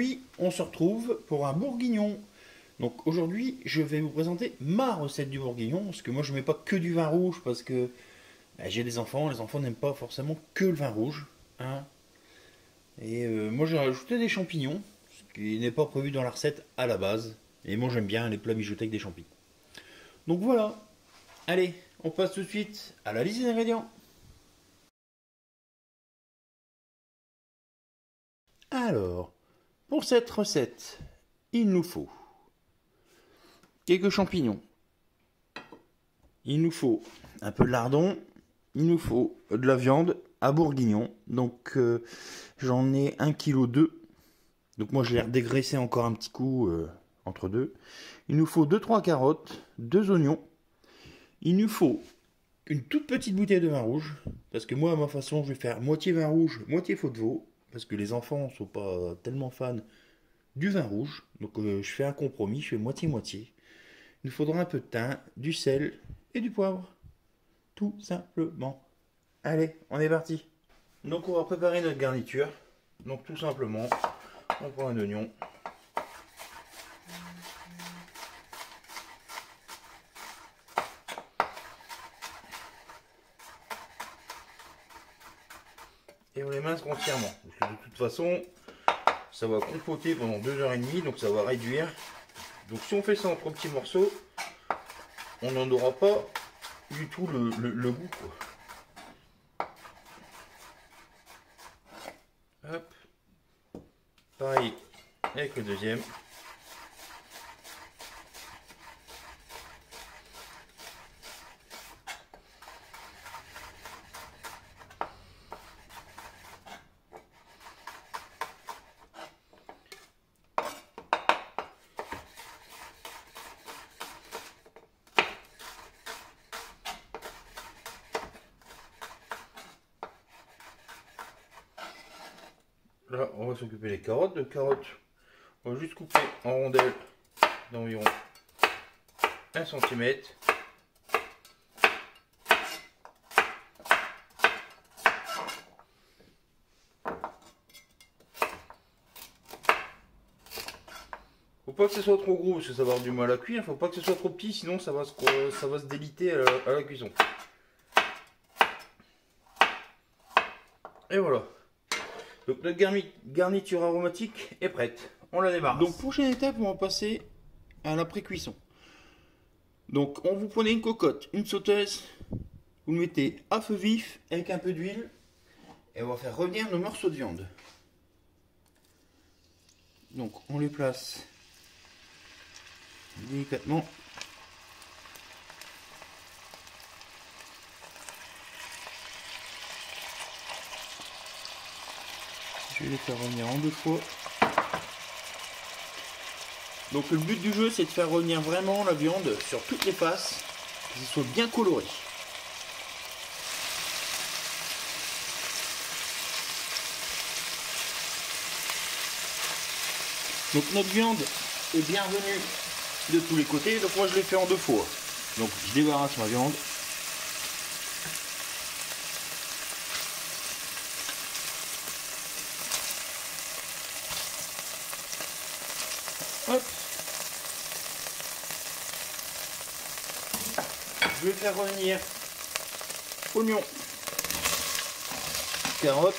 aujourd'hui, on se retrouve pour un bourguignon. Donc aujourd'hui, je vais vous présenter ma recette du bourguignon, parce que moi je ne mets pas que du vin rouge, parce que j'ai des enfants, les enfants n'aiment pas forcément que le vin rouge. Hein. Et moi j'ai rajouté des champignons, ce qui n'est pas prévu dans la recette à la base. Et moi j'aime bien les plats mijotés avec des champignons. Donc voilà, allez, on passe tout de suite à la liste des ingrédients. Alors, pour cette recette, il nous faut quelques champignons, il nous faut un peu de lardon, il nous faut de la viande à bourguignon, donc j'en ai 1,2 kg, donc moi je l'ai redégraissé encore un petit coup entre deux. Il nous faut 2-3 carottes, 2 oignons, il nous faut une toute petite bouteille de vin rouge, parce que moi à ma façon je vais faire moitié vin rouge, moitié faux de veau, parce que les enfants ne sont pas tellement fans du vin rouge, donc je fais un compromis, je fais moitié-moitié. Il nous faudra un peu de thym, du sel et du poivre, tout simplement. Allez, on est parti. Donc on va préparer notre garniture, donc tout simplement, on prend un oignon. Et on les mince grossièrement, parce que de toute façon, ça va compoter pendant 2h30, donc ça va réduire. Donc si on fait ça en 3 petits morceaux, on n'en aura pas du tout le goût, quoi. Hop. Pareil avec le deuxième. Là, on va s'occuper des carottes. De carottes, on va juste couper en rondelles d'environ 1 cm. Faut pas que ce soit trop gros parce que ça va avoir du mal à cuire. Faut pas que ce soit trop petit, sinon ça va se déliter à la cuisson. Et voilà. Donc notre garniture aromatique est prête. On la démarre. Donc prochaine étape, on va passer à la pré-cuisson. Donc on vous prenez une cocotte, une sauteuse, vous le mettez à feu vif avec un peu d'huile et on va faire revenir nos morceaux de viande. Donc on les place délicatement. Je vais les faire revenir en 2 fois. Donc le but du jeu, c'est de faire revenir vraiment la viande sur toutes les faces, que ce soit bien coloré. Donc notre viande est bien revenue de tous les côtés, donc moi je l'ai fait en 2 fois. Donc je débarrasse ma viande. Hop. Je vais faire revenir oignons, carottes,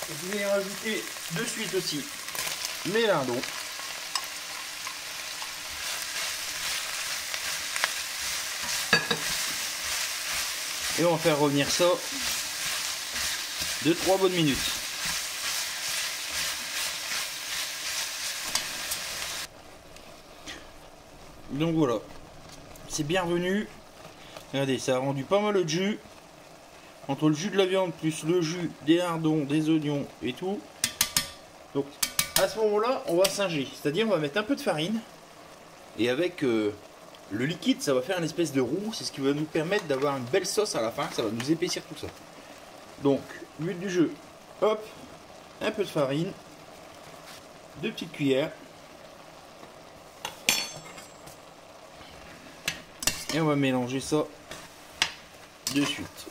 je vais rajouter de suite aussi mes lardons. Et on va faire revenir ça 2-3 bonnes minutes. Donc voilà, c'est bien revenu. Regardez, ça a rendu pas mal de jus. Entre le jus de la viande plus le jus des lardons, des oignons et tout. Donc à ce moment-là, on va singer. C'est-à-dire on va mettre un peu de farine. Et avec le liquide, ça va faire une espèce de roux. C'est ce qui va nous permettre d'avoir une belle sauce à la fin. Ça va nous épaissir tout ça. Donc, but du jeu, hop, un peu de farine, 2 petites cuillères. Et on va mélanger ça de suite.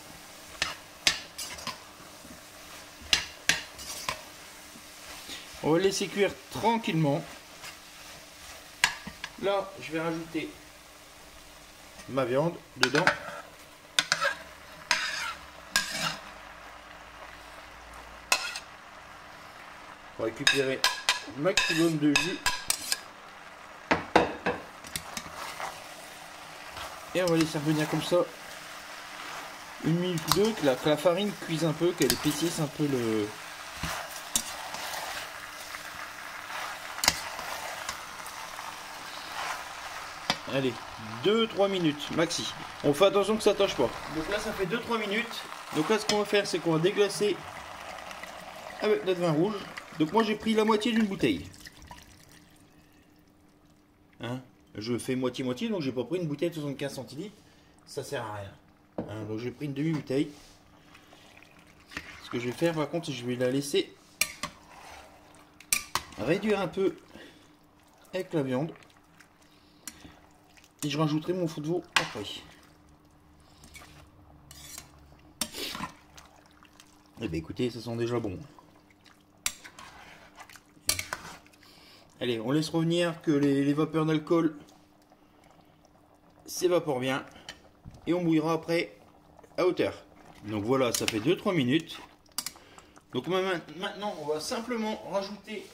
On va laisser cuire tranquillement. Là, je vais rajouter ma viande dedans. Pour récupérer le maximum de jus. Et on va laisser revenir comme ça une minute ou deux, que la farine cuise un peu, qu'elle épaississe un peu le... Allez, 2-3 minutes maxi. On fait attention que ça tâche pas. Donc là ça fait 2-3 minutes. Donc là ce qu'on va faire c'est qu'on va déglacer avec notre vin rouge. Donc moi j'ai pris la moitié d'une bouteille. Hein, je fais moitié-moitié, donc j'ai pas pris une bouteille de 75 centilitres. Ça sert à rien. Hein, donc j'ai pris une demi-bouteille. Ce que je vais faire par contre, je vais la laisser réduire un peu avec la viande. Et je rajouterai mon fond de veau après. Eh bien écoutez, ça sent déjà bon. Allez, on laisse revenir que les vapeurs d'alcool s'évaporent bien. Et on bouillera après à hauteur. Donc voilà, ça fait 2-3 minutes. Donc maintenant, on va simplement rajouter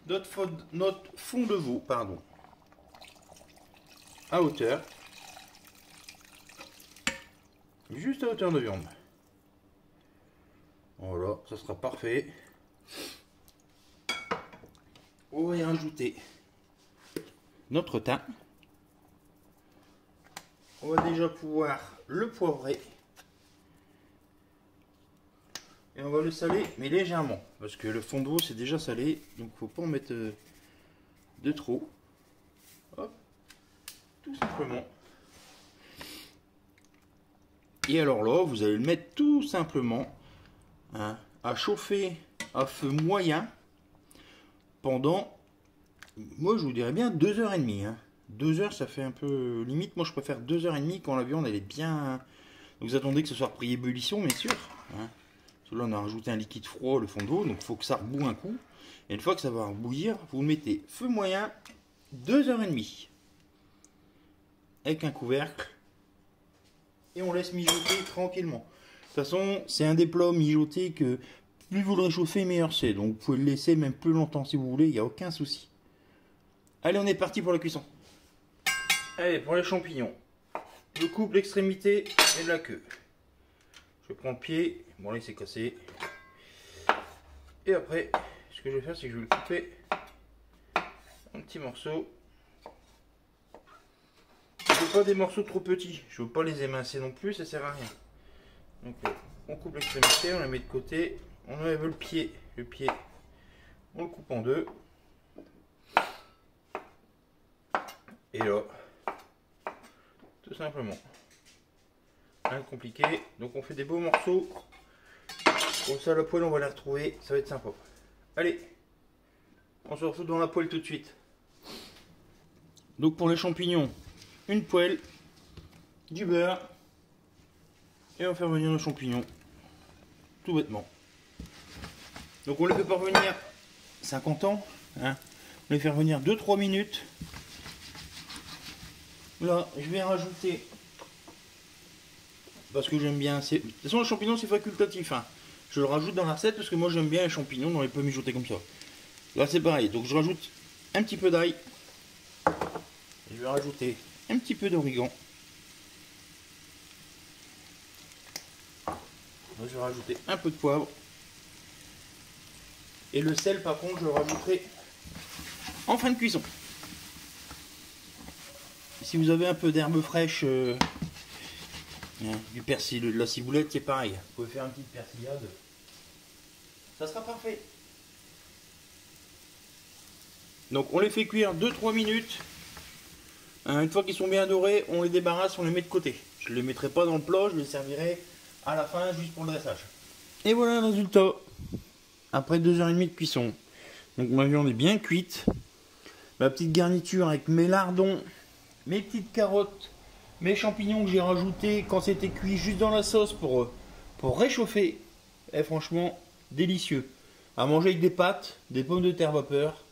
notre fond de veau, pardon, à hauteur. Juste à hauteur de viande. Voilà, ça sera parfait. On va y rajouter notre thym. On va déjà pouvoir le poivrer. Et on va le saler, mais légèrement. Parce que le fond de veau c'est déjà salé. Donc il ne faut pas en mettre de trop. Hop. Tout simplement. Et alors là, vous allez le mettre tout simplement à chauffer à feu moyen pendant, moi je vous dirais bien 2h30. 2 heures ça fait un peu limite, moi je préfère 2h30 quand la viande elle est bien. Donc vous attendez que ce soit repris ébullition bien sûr. Parce que là on a rajouté un liquide froid, le fond de veau, donc il faut que ça reboue un coup. Et une fois que ça va bouillir, vous le mettez feu moyen 2h30 avec un couvercle. Et on laisse mijoter tranquillement. De toute façon, c'est un des plats mijotés que plus vous le réchauffez, meilleur c'est. Donc vous pouvez le laisser même plus longtemps si vous voulez, il n'y a aucun souci. Allez, on est parti pour la cuisson. Allez, pour les champignons. Je coupe l'extrémité et la queue. Je prends le pied. Bon, là il s'est cassé. Et après, ce que je vais faire, c'est que je vais le couper en petits morceaux. Je veux pas des morceaux trop petits, je veux pas les émincer non plus, ça sert à rien. Donc on coupe l'extrémité, on la met de côté, on enlève le pied, on le coupe en deux. Et là, tout simplement, rien de compliqué. Donc on fait des beaux morceaux, comme ça à la poêle on va les retrouver, ça va être sympa. Allez, on se retrouve dans la poêle tout de suite. Donc pour les champignons, une poêle, du beurre, et on va faire venir les champignons, tout bêtement. Donc on les fait parvenir 50 ans, on les fait revenir 2-3 minutes. Là, je vais rajouter, parce que j'aime bien, de toute façon les champignons c'est facultatif, je le rajoute dans la recette parce que moi j'aime bien les champignons, on les peut mijoter comme ça. Là c'est pareil, donc je rajoute un petit peu d'ail, je vais rajouter un petit peu d'origan. Je vais rajouter un peu de poivre. Et le sel par contre je le rajouterai en fin de cuisson. Si vous avez un peu d'herbe fraîche, du persil, de la ciboulette, c'est pareil. Vous pouvez faire une petite persillade. Ça sera parfait. Donc on les fait cuire 2-3 minutes. Une fois qu'ils sont bien dorés, on les débarrasse, on les met de côté. Je ne les mettrai pas dans le plat, je les servirai à la fin juste pour le dressage. Et voilà le résultat. Après 2h30 de cuisson. Donc ma viande est bien cuite. Ma petite garniture avec mes lardons, mes petites carottes mes champignons que j'ai rajoutés quand c'était cuit juste dans la sauce pour réchauffer. Et franchement, délicieux. À manger avec des pâtes, des pommes de terre vapeur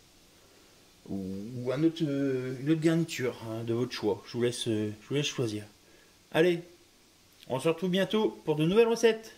ou une autre garniture hein, de votre choix. Je vous laisse choisir. Allez, on se retrouve bientôt pour de nouvelles recettes.